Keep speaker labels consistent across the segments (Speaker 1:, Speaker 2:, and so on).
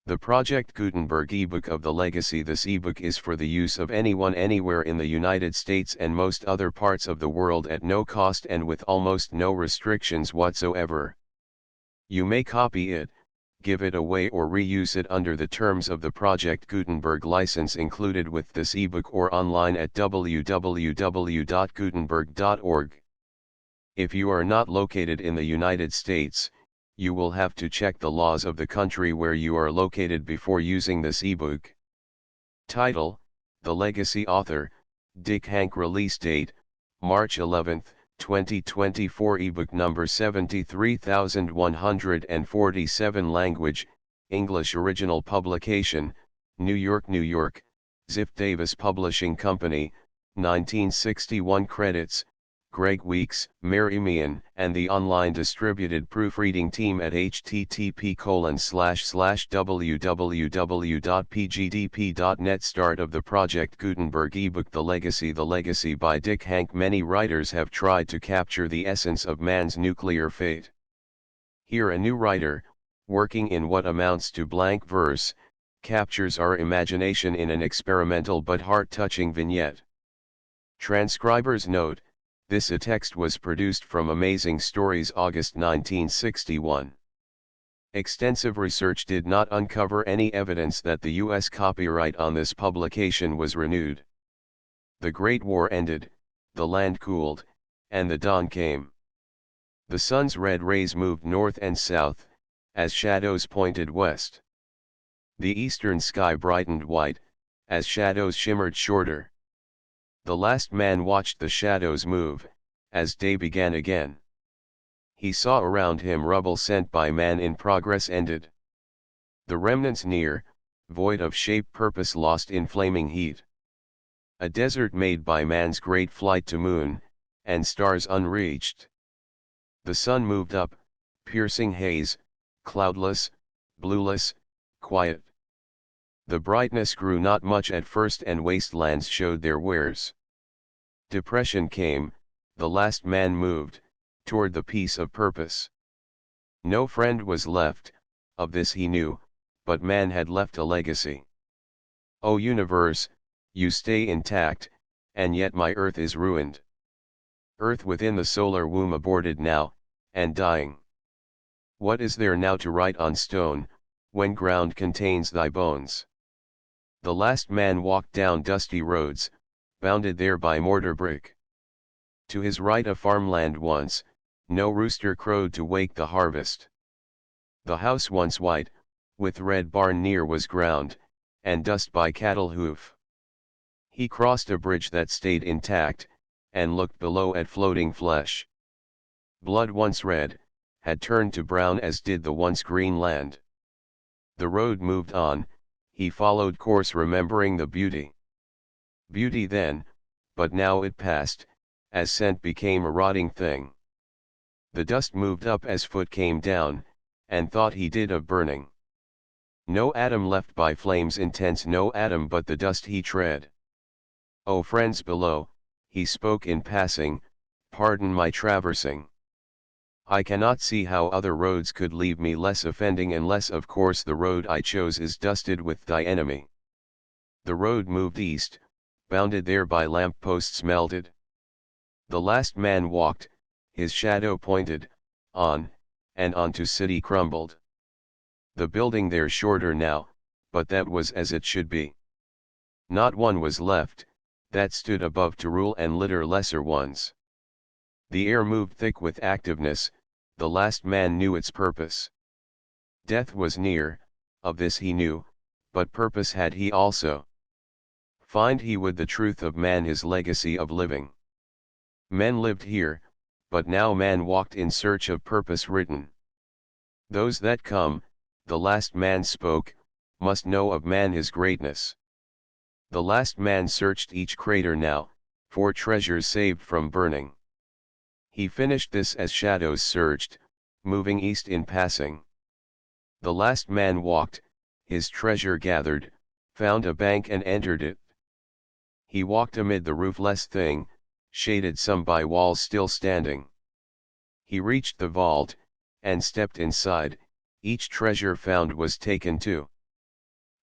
Speaker 1: The Project Gutenberg ebook of the Legacy. This ebook is for the use of anyone anywhere in the United States and most other parts of the world at no cost and with almost no restrictions whatsoever. You may copy it, give it away or reuse it under the terms of the Project Gutenberg license included with this ebook or online at www.gutenberg.org. If you are not located in the United States, you will have to check the laws of the country where you are located before using this ebook. Title: The Legacy. Author: Dick Hank. Release date: March 11, 2024. Ebook number 73147. Language: English. Original publication: New York, New York, Ziff Davis Publishing Company, 1961. Credits: Greg Weeks, Mary Meehan, and the online distributed proofreading team at http://www.pgdp.net. Start of the Project Gutenberg ebook. The Legacy. The Legacy by Dick Hank. Many writers have tried to capture the essence of man's nuclear fate. Here a new writer, working in what amounts to blank verse, captures our imagination in an experimental but heart-touching vignette. Transcriber's note: this text was produced from Amazing Stories, August 1961. Extensive research did not uncover any evidence that the U.S. copyright on this publication was renewed. The Great War ended, the land cooled, and the dawn came. The sun's red rays moved north and south, as shadows pointed west. The eastern sky brightened white, as shadows shimmered shorter. The last man watched the shadows move, as day began again. He saw around him rubble sent by man in progress ended. The remnants near, void of shape, purpose lost in flaming heat. A desert made by man's great flight to moon, and stars unreached. The sun moved up, piercing haze, cloudless, blueless, quiet. The brightness grew not much at first and wastelands showed their wares. Depression came, the last man moved, toward the peace of purpose. No friend was left, of this he knew, but man had left a legacy. O universe, you stay intact, and yet my earth is ruined. Earth within the solar womb aborted now, and dying. What is there now to write on stone, when ground contains thy bones? The last man walked down dusty roads, bounded there by mortar brick. To his right a farmland once, no rooster crowed to wake the harvest. The house once white, with red barn near was ground, and dust by cattle hoof. He crossed a bridge that stayed intact, and looked below at floating flesh. Blood once red, had turned to brown as did the once green land. The road moved on, he followed course remembering the beauty. Beauty then, but now it passed, as scent became a rotting thing. The dust moved up as foot came down, and thought he did of burning. No atom left by flames intense, no atom but the dust he tread. O friends below, he spoke in passing, pardon my traversing. I cannot see how other roads could leave me less offending unless of course the road I chose is dusted with thy enemy. The road moved east, bounded there by lamp posts melted. The last man walked, his shadow pointed, on, and on to city crumbled. The building there shorter now, but that was as it should be. Not one was left, that stood above to rule and litter lesser ones. The air moved thick with activeness, the last man knew its purpose. Death was near, of this he knew, but purpose had he also. Find he would the truth of man, his legacy of living. Men lived here, but now man walked in search of purpose written. Those that come, the last man spoke, must know of man his greatness. The last man searched each crater now, for treasures saved from burning. He finished this as shadows searched, moving east in passing. The last man walked, his treasure gathered, found a bank and entered it. He walked amid the roofless thing, shaded some by walls still standing. He reached the vault, and stepped inside, each treasure found was taken too.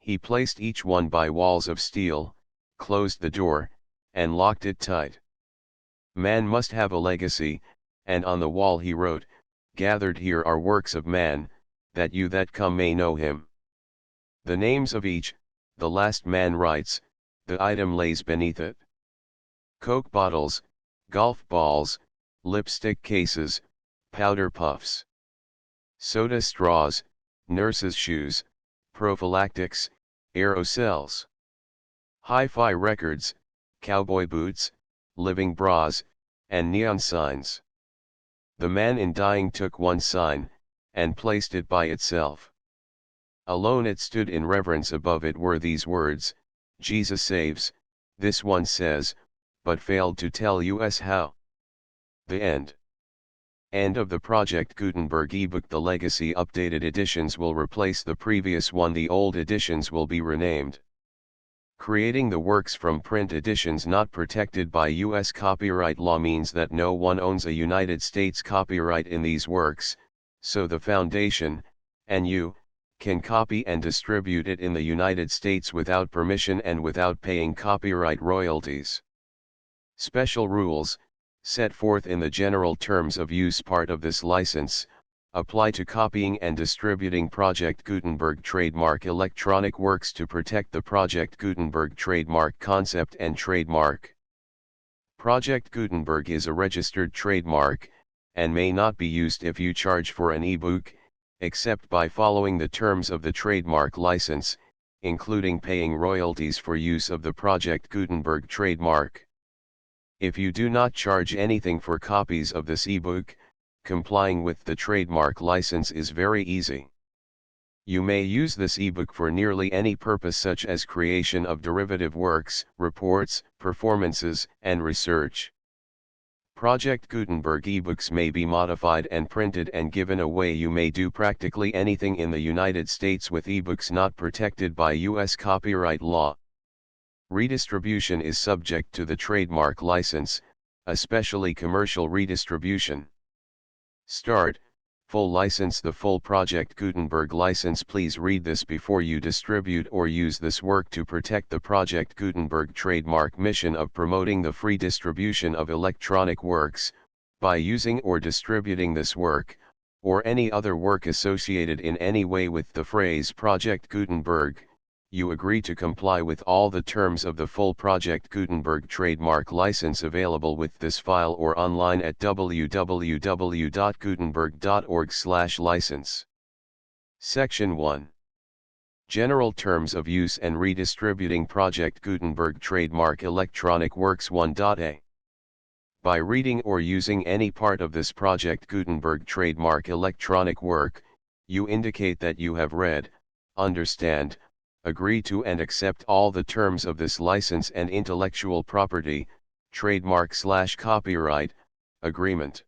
Speaker 1: He placed each one by walls of steel, closed the door, and locked it tight. Man must have a legacy, and on the wall he wrote, "Gathered here are works of man, that you that come may know him." The names of each, the last man writes, the item lays beneath it. Coke bottles, golf balls, lipstick cases, powder puffs. Soda straws, nurses' shoes, prophylactics, aerosols. Hi-fi records, cowboy boots, living bras, and neon signs. The man in dying took one sign, and placed it by itself. Alone it stood in reverence. Above it were these words, "Jesus saves," this one says, but failed to tell us how. The end. End of the Project Gutenberg ebook. The legacy updated editions will replace the previous one. The old editions will be renamed. Creating the works from print editions not protected by U.S. copyright law means that no one owns a United States copyright in these works, so the Foundation, and you, can copy and distribute it in the United States without permission and without paying copyright royalties. Special rules, set forth in the general terms of use part of this license, apply to copying and distributing Project Gutenberg trademark electronic works to protect the Project Gutenberg trademark concept and trademark. Project Gutenberg is a registered trademark, and may not be used if you charge for an ebook, except by following the terms of the trademark license, including paying royalties for use of the Project Gutenberg trademark. If you do not charge anything for copies of this ebook, complying with the trademark license is very easy. You may use this ebook for nearly any purpose, such as creation of derivative works, reports, performances, and research. Project Gutenberg ebooks may be modified and printed and given away. You may do practically anything in the United States with ebooks not protected by U.S. copyright law. Redistribution is subject to the trademark license, especially commercial redistribution. Start, full license. The full Project Gutenberg license. Please read this before you distribute or use this work to protect the Project Gutenberg trademark mission of promoting the free distribution of electronic works, by using or distributing this work, or any other work associated in any way with the phrase Project Gutenberg. You agree to comply with all the terms of the full Project Gutenberg trademark license available with this file or online at www.gutenberg.org/license. Section 1. General Terms of Use and Redistributing Project Gutenberg Trademark Electronic Works 1.a. By reading or using any part of this Project Gutenberg trademark electronic work, you indicate that you have read, understand, agree to and accept all the terms of this license and intellectual property, trademark/copyright, agreement.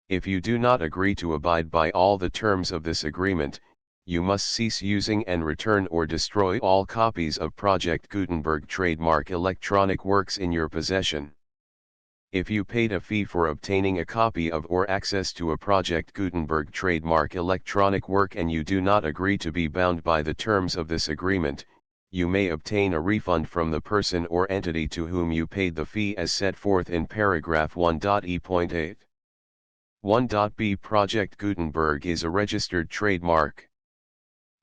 Speaker 1: If you do not agree to abide by all the terms of this agreement, you must cease using and return or destroy all copies of Project Gutenberg trademark electronic works in your possession. If you paid a fee for obtaining a copy of or access to a Project Gutenberg trademark electronic work and you do not agree to be bound by the terms of this agreement, you may obtain a refund from the person or entity to whom you paid the fee as set forth in paragraph 1.e.8. 1.b. Project Gutenberg is a registered trademark.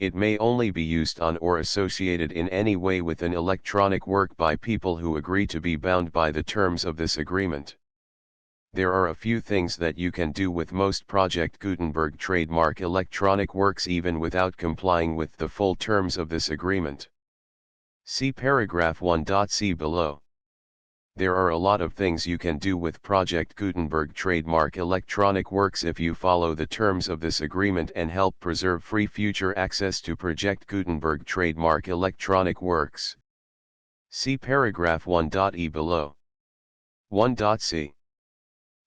Speaker 1: It may only be used on or associated in any way with an electronic work by people who agree to be bound by the terms of this agreement. There are a few things that you can do with most Project Gutenberg trademark electronic works even without complying with the full terms of this agreement. See paragraph 1.c below. There are a lot of things you can do with Project Gutenberg trademark electronic works if you follow the terms of this agreement and help preserve free future access to Project Gutenberg trademark electronic works. See paragraph 1.e below. 1.c.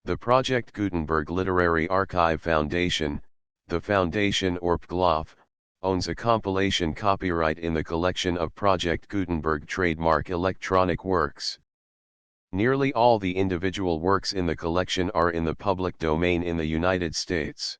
Speaker 1: The Project Gutenberg Literary Archive Foundation, the Foundation or PGLOF, owns a compilation copyright in the collection of Project Gutenberg trademark electronic works. Nearly all the individual works in the collection are in the public domain in the United States.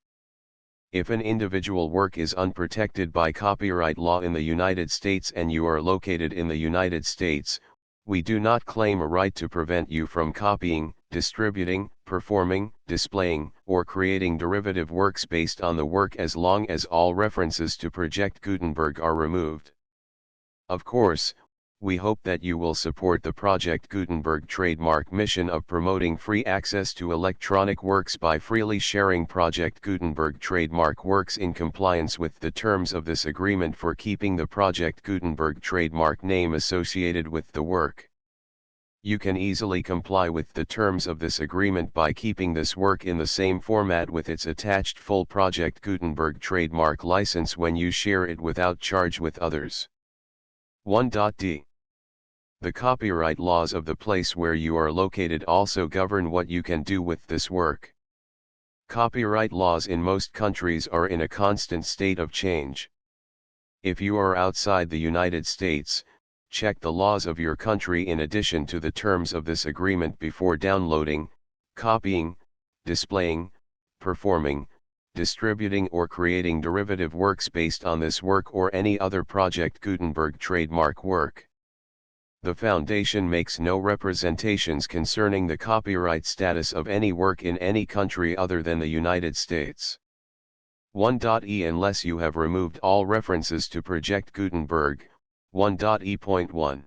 Speaker 1: If an individual work is unprotected by copyright law in the United States and you are located in the United States, we do not claim a right to prevent you from copying, distributing, performing, displaying, or creating derivative works based on the work as long as all references to Project Gutenberg are removed. Of course, we hope that you will support the Project Gutenberg trademark mission of promoting free access to electronic works by freely sharing Project Gutenberg trademark works in compliance with the terms of this agreement for keeping the Project Gutenberg trademark name associated with the work. You can easily comply with the terms of this agreement by keeping this work in the same format with its attached full Project Gutenberg trademark license when you share it without charge with others. 1.d. The copyright laws of the place where you are located also govern what you can do with this work. Copyright laws in most countries are in a constant state of change. If you are outside the United States, check the laws of your country in addition to the terms of this agreement before downloading, copying, displaying, performing, distributing or creating derivative works based on this work or any other Project Gutenberg trademark work. The Foundation makes no representations concerning the copyright status of any work in any country other than the United States. 1.e Unless you have removed all references to Project Gutenberg, 1.e.1.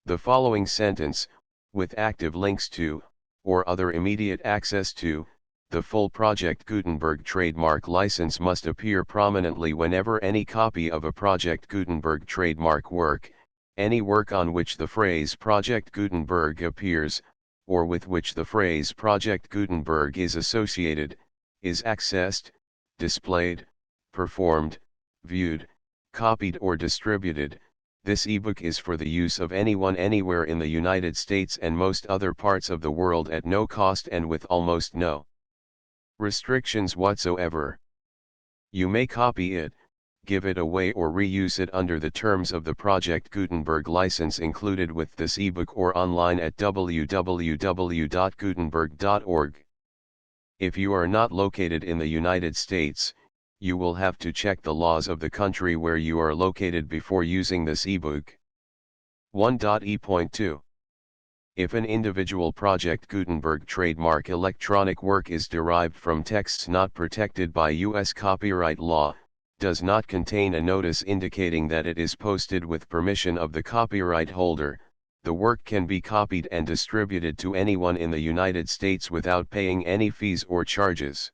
Speaker 1: The following sentence, with active links to, or other immediate access to, the full Project Gutenberg trademark license must appear prominently whenever any copy of a Project Gutenberg trademark work, any work on which the phrase Project Gutenberg appears, or with which the phrase Project Gutenberg is associated, is accessed, displayed, performed, viewed, copied or distributed. This ebook is for the use of anyone anywhere in the United States and most other parts of the world at no cost and with almost no restrictions whatsoever. You may copy it, give it away or reuse it under the terms of the Project Gutenberg license included with this ebook or online at www.gutenberg.org. If you are not located in the United States, you will have to check the laws of the country where you are located before using this ebook. 1.e.2. If an individual Project Gutenberg trademark electronic work is derived from texts not protected by U.S. copyright law, does not contain a notice indicating that it is posted with permission of the copyright holder, the work can be copied and distributed to anyone in the United States without paying any fees or charges.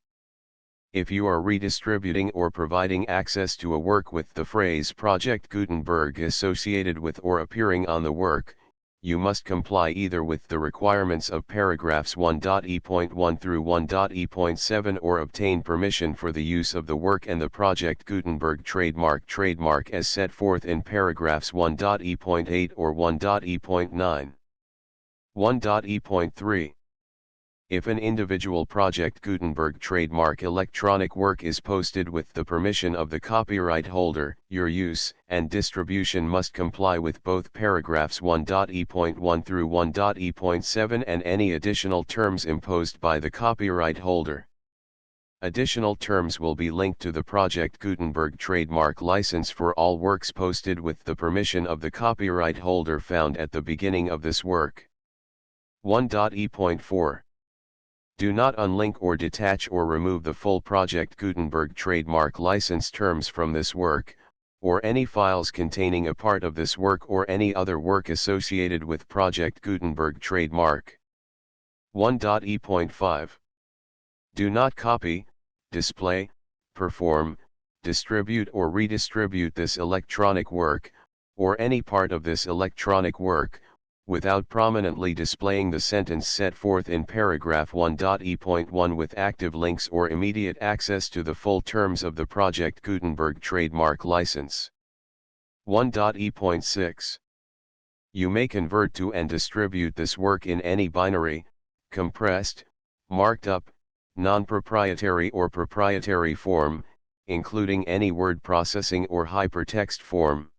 Speaker 1: If you are redistributing or providing access to a work with the phrase Project Gutenberg associated with or appearing on the work, you must comply either with the requirements of paragraphs 1.e.1 through 1.e.7 or obtain permission for the use of the work and the Project Gutenberg trademark as set forth in paragraphs 1.e.8 or 1.e.9. 1.e.3. If an individual Project Gutenberg trademark electronic work is posted with the permission of the copyright holder, your use and distribution must comply with both paragraphs 1.e.1 through 1.e.7 and any additional terms imposed by the copyright holder. Additional terms will be linked to the Project Gutenberg trademark license for all works posted with the permission of the copyright holder found at the beginning of this work. 1.e.4. Do not unlink or detach or remove the full Project Gutenberg trademark license terms from this work, or any files containing a part of this work or any other work associated with Project Gutenberg trademark. 1.e.5. Do not copy, display, perform, distribute or redistribute this electronic work, or any part of this electronic work, without prominently displaying the sentence set forth in paragraph 1.e.1 with active links or immediate access to the full terms of the Project Gutenberg trademark license. 1.e.6. You may convert to and distribute this work in any binary, compressed, marked up, non-proprietary or proprietary form, including any word processing or hypertext form.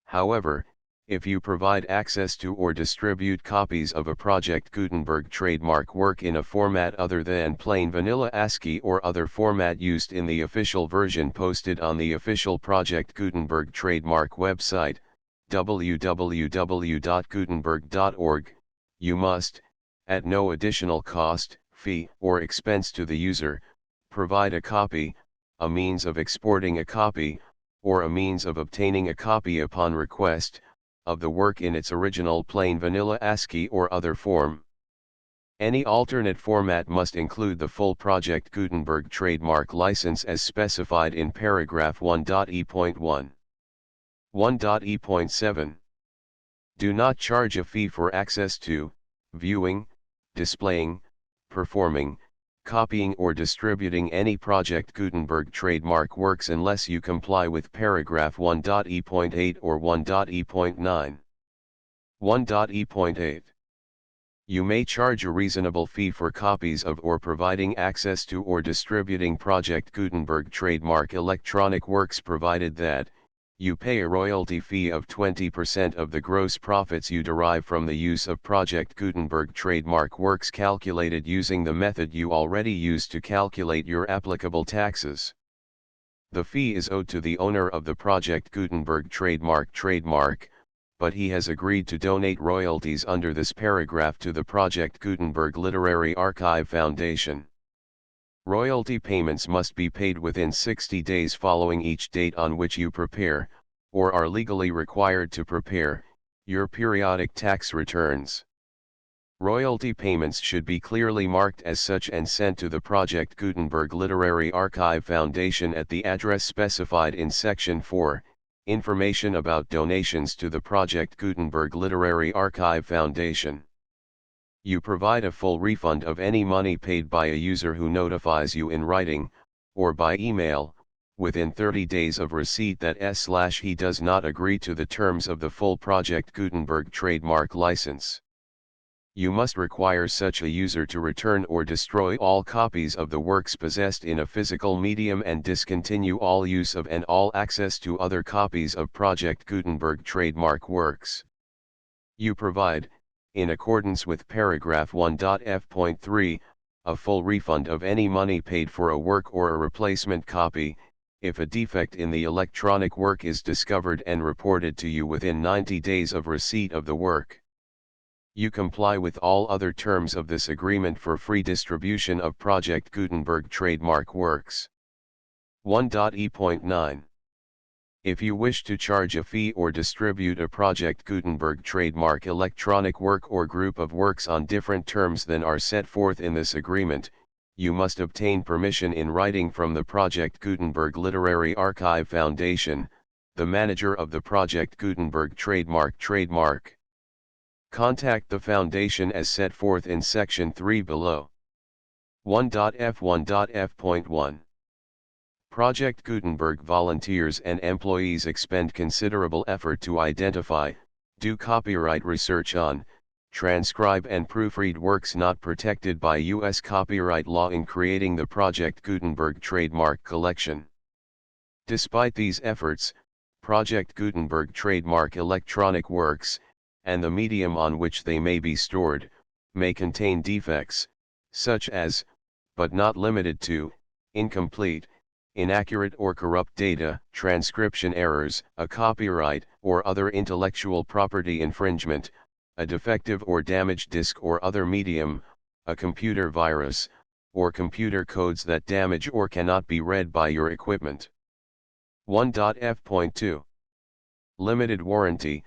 Speaker 1: However, If you provide access to or distribute copies of a Project Gutenberg trademark work in a format other than plain vanilla ASCII or other format used in the official version posted on the official Project Gutenberg trademark website, www.gutenberg.org, you must, at no additional cost, fee, or expense to the user, provide a copy, a means of exporting a copy, or a means of obtaining a copy upon request, of the work in its original plain vanilla ASCII or other form. Any alternate format must include the full Project Gutenberg trademark license as specified in paragraph 1.e.1. 1.e.7. Do not charge a fee for access to, viewing, displaying, performing, copying or distributing any Project Gutenberg trademark works unless you comply with paragraph 1.e.8 or 1.e.9. 1.e.8. You may charge a reasonable fee for copies of or providing access to or distributing Project Gutenberg trademark electronic works provided that, you pay a royalty fee of 20% of the gross profits you derive from the use of Project Gutenberg trademark works calculated using the method you already use to calculate your applicable taxes. The fee is owed to the owner of the Project Gutenberg trademark, but he has agreed to donate royalties under this paragraph to the Project Gutenberg Literary Archive Foundation. Royalty payments must be paid within 60 days following each date on which you prepare, or are legally required to prepare, your periodic tax returns. Royalty payments should be clearly marked as such and sent to the Project Gutenberg Literary Archive Foundation at the address specified in Section 4, Information about donations to the Project Gutenberg Literary Archive Foundation. You provide a full refund of any money paid by a user who notifies you in writing, or by email, within 30 days of receipt that he does not agree to the terms of the full Project Gutenberg trademark license. You must require such a user to return or destroy all copies of the works possessed in a physical medium and discontinue all use of and all access to other copies of Project Gutenberg trademark works. You provide, in accordance with paragraph 1.f.3, a full refund of any money paid for a work or a replacement copy, if a defect in the electronic work is discovered and reported to you within 90 days of receipt of the work. You comply with all other terms of this agreement for free distribution of Project Gutenberg trademark works. 1.e.9. If you wish to charge a fee or distribute a Project Gutenberg trademark electronic work or group of works on different terms than are set forth in this agreement, you must obtain permission in writing from the Project Gutenberg Literary Archive Foundation, the manager of the Project Gutenberg trademark. Contact the Foundation as set forth in Section 3 below. 1.f.1.f.1. Project Gutenberg volunteers and employees expend considerable effort to identify, do copyright research on, transcribe and proofread works not protected by U.S. copyright law in creating the Project Gutenberg trademark collection. Despite these efforts, Project Gutenberg trademark electronic works, and the medium on which they may be stored, may contain defects, such as, but not limited to, incomplete, inaccurate or corrupt data, transcription errors, a copyright or other intellectual property infringement, a defective or damaged disk or other medium, a computer virus, or computer codes that damage or cannot be read by your equipment. 1.f.2. Limited warranty,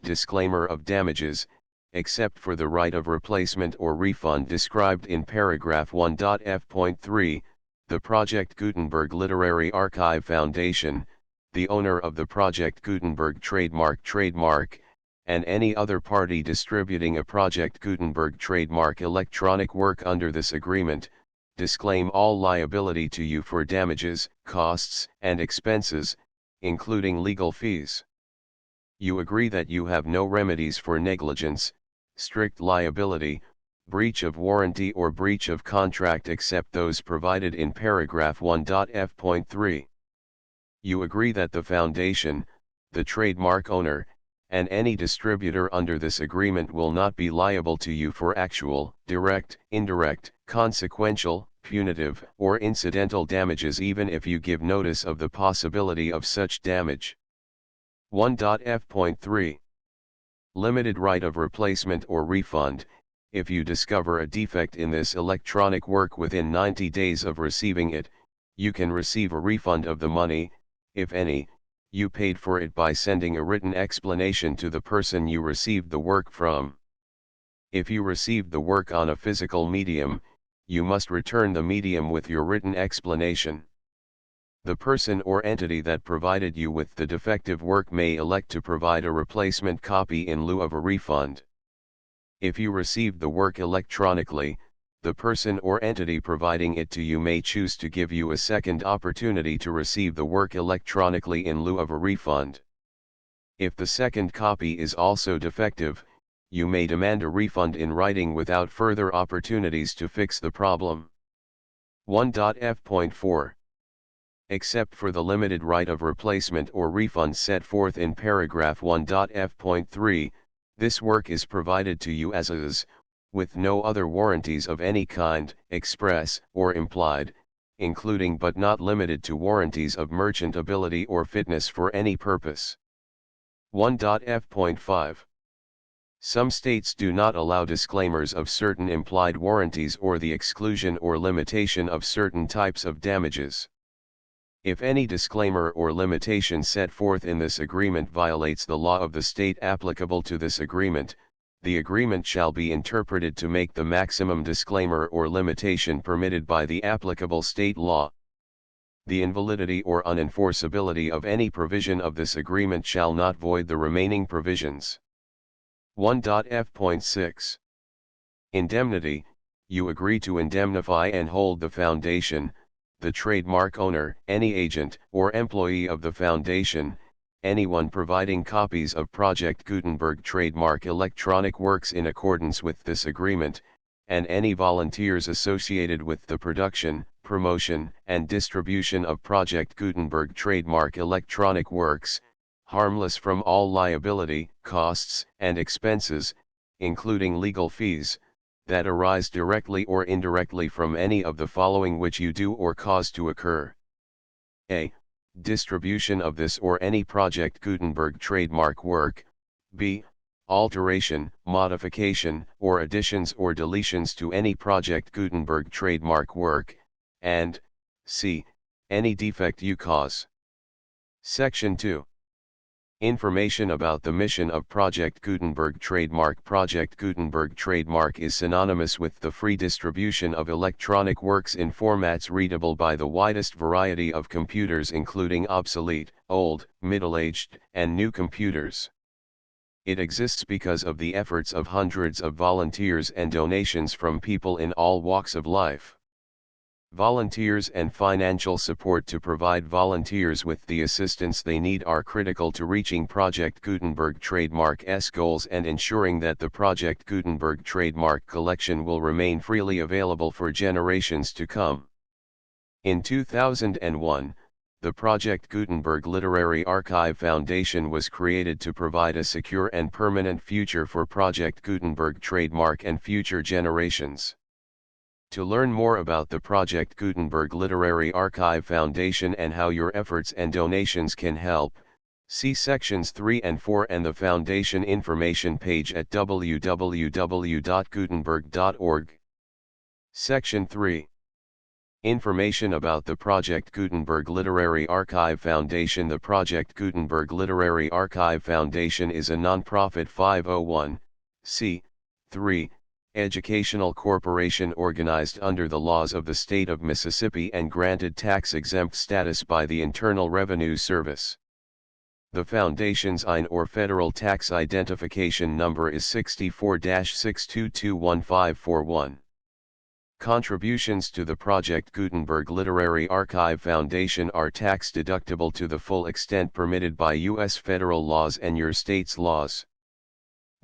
Speaker 1: disclaimer of damages, except for the right of replacement or refund described in paragraph 1.f.3, the Project Gutenberg Literary Archive Foundation, the owner of the Project Gutenberg trademark, and any other party distributing a Project Gutenberg trademark electronic work under this agreement, disclaim all liability to you for damages, costs, and expenses, including legal fees. You agree that you have no remedies for negligence, strict liability, breach of warranty or breach of contract except those provided in paragraph 1.f.3. You agree that the Foundation, the trademark owner, and any distributor under this agreement will not be liable to you for actual, direct, indirect, consequential, punitive, or incidental damages even if you give notice of the possibility of such damage. 1.f.3 Limited right of replacement or refund. If you discover a defect in this electronic work within 90 days of receiving it, you can receive a refund of the money, if any, you paid for it by sending a written explanation to the person you received the work from. If you received the work on a physical medium, you must return the medium with your written explanation. The person or entity that provided you with the defective work may elect to provide a replacement copy in lieu of a refund. If you received the work electronically, the person or entity providing it to you may choose to give you a second opportunity to receive the work electronically in lieu of a refund. If the second copy is also defective, you may demand a refund in writing without further opportunities to fix the problem. 1.f.4 Except for the limited right of replacement or refund set forth in paragraph 1.f.3, this work is provided to you as is, with no other warranties of any kind, express or implied, including but not limited to warranties of merchantability or fitness for any purpose. 1.f.5 Some states do not allow disclaimers of certain implied warranties or the exclusion or limitation of certain types of damages. If any disclaimer or limitation set forth in this agreement violates the law of the state applicable to this agreement, the agreement shall be interpreted to make the maximum disclaimer or limitation permitted by the applicable state law. The invalidity or unenforceability of any provision of this agreement shall not void the remaining provisions. 1.f.6 Indemnity. You agree to indemnify and hold the foundation, the trademark owner, any agent or employee of the foundation, anyone providing copies of Project Gutenberg trademark electronic works in accordance with this agreement, and any volunteers associated with the production, promotion, and distribution of Project Gutenberg trademark electronic works, harmless from all liability, costs, and expenses, including legal fees, that arise directly or indirectly from any of the following which you do or cause to occur. A. Distribution of this or any Project Gutenberg trademark work. B. Alteration, modification, or additions or deletions to any Project Gutenberg trademark work, and C. Any defect you cause. Section 2. Information about the mission of Project Gutenberg trademark. Project Gutenberg trademark is synonymous with the free distribution of electronic works in formats readable by the widest variety of computers, including obsolete, old, middle-aged, and new computers. It exists because of the efforts of hundreds of volunteers and donations from people in all walks of life. Volunteers and financial support to provide volunteers with the assistance they need are critical to reaching Project Gutenberg trademark's goals and ensuring that the Project Gutenberg trademark collection will remain freely available for generations to come. In 2001, the Project Gutenberg Literary Archive Foundation was created to provide a secure and permanent future for Project Gutenberg trademark and future generations. To learn more about the Project Gutenberg Literary Archive Foundation and how your efforts and donations can help, see sections 3 and 4 and the Foundation information page at www.gutenberg.org. Section 3. Information about the Project Gutenberg Literary Archive Foundation. The Project Gutenberg Literary Archive Foundation is a non-profit 501(c)(3) educational corporation organized under the laws of the state of Mississippi and granted tax-exempt status by the Internal Revenue Service. The Foundation's IN or Federal Tax Identification Number is 64-6221541. Contributions to the Project Gutenberg Literary Archive Foundation are tax-deductible to the full extent permitted by U.S. federal laws and your state's laws.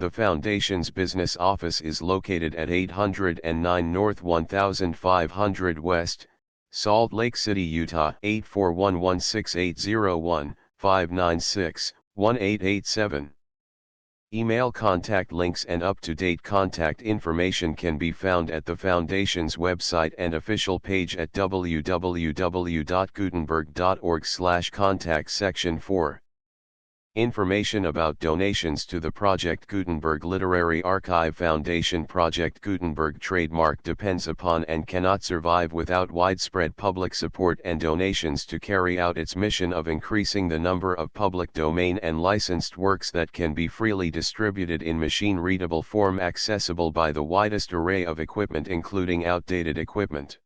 Speaker 1: The Foundation's business office is located at 809 North 1500 West, Salt Lake City, Utah 84116801596-1887. Email contact links and up-to-date contact information can be found at the Foundation's website and official page at www.gutenberg.org/contact section 4. Information about donations to the Project Gutenberg Literary Archive Foundation. Project Gutenberg trademark depends upon and cannot survive without widespread public support and donations to carry out its mission of increasing the number of public domain and licensed works that can be freely distributed in machine-readable form accessible by the widest array of equipment including outdated equipment.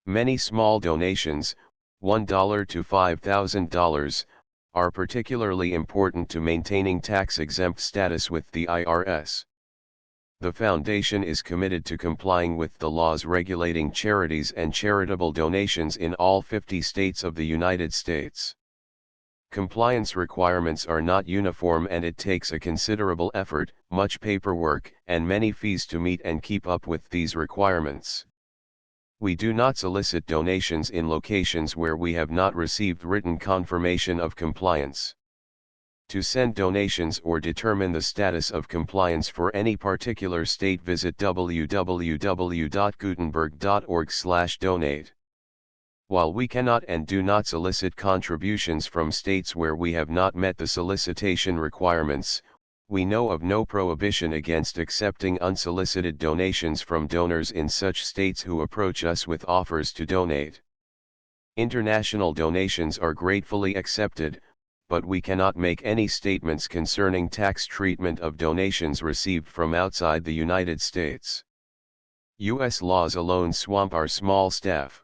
Speaker 1: Many small donations, $1 to $5,000, are particularly important to maintaining tax-exempt status with the IRS. The Foundation is committed to complying with the laws regulating charities and charitable donations in all 50 states of the United States. Compliance requirements are not uniform and it takes a considerable effort, much paperwork, and many fees to meet and keep up with these requirements. We do not solicit donations in locations where we have not received written confirmation of compliance. To send donations or determine the status of compliance for any particular state, visit www.gutenberg.org/donate. While we cannot and do not solicit contributions from states where we have not met the solicitation requirements, we know of no prohibition against accepting unsolicited donations from donors in such states who approach us with offers to donate. International donations are gratefully accepted, but we cannot make any statements concerning tax treatment of donations received from outside the United States. U.S. laws alone swamp our small staff.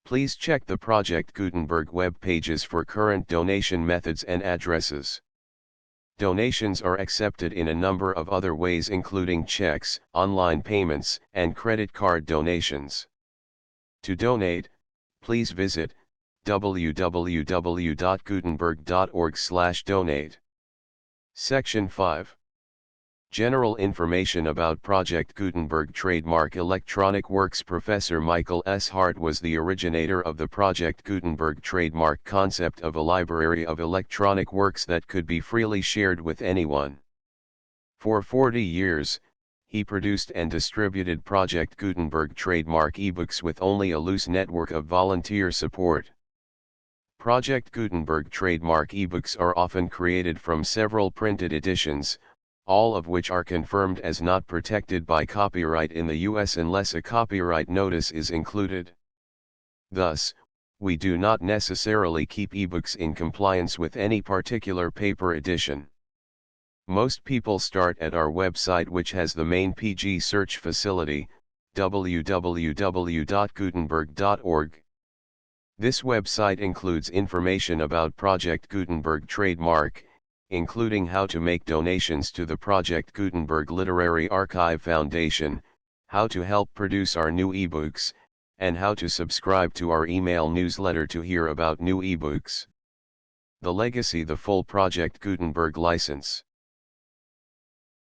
Speaker 1: Please check the Project Gutenberg web pages for current donation methods and addresses. Donations are accepted in a number of other ways including checks, online payments, and credit card donations. To donate, please visit www.gutenberg.org/donate. Section 5. General information about Project Gutenberg trademark electronic works. Professor Michael S. Hart was the originator of the Project Gutenberg trademark concept of a library of electronic works that could be freely shared with anyone. For 40 years, he produced and distributed Project Gutenberg trademark ebooks with only a loose network of volunteer support. Project Gutenberg trademark ebooks are often created from several printed editions, all of which are confirmed as not protected by copyright in the U.S. unless a copyright notice is included. Thus, we do not necessarily keep ebooks in compliance with any particular paper edition. Most people start at our website, which has the main PG search facility, www.gutenberg.org. This website includes information about Project Gutenberg trademark, including how to make donations to the Project Gutenberg Literary Archive Foundation, how to help produce our new ebooks, and how to subscribe to our email newsletter to hear about new ebooks. The Legacy, the full Project Gutenberg license.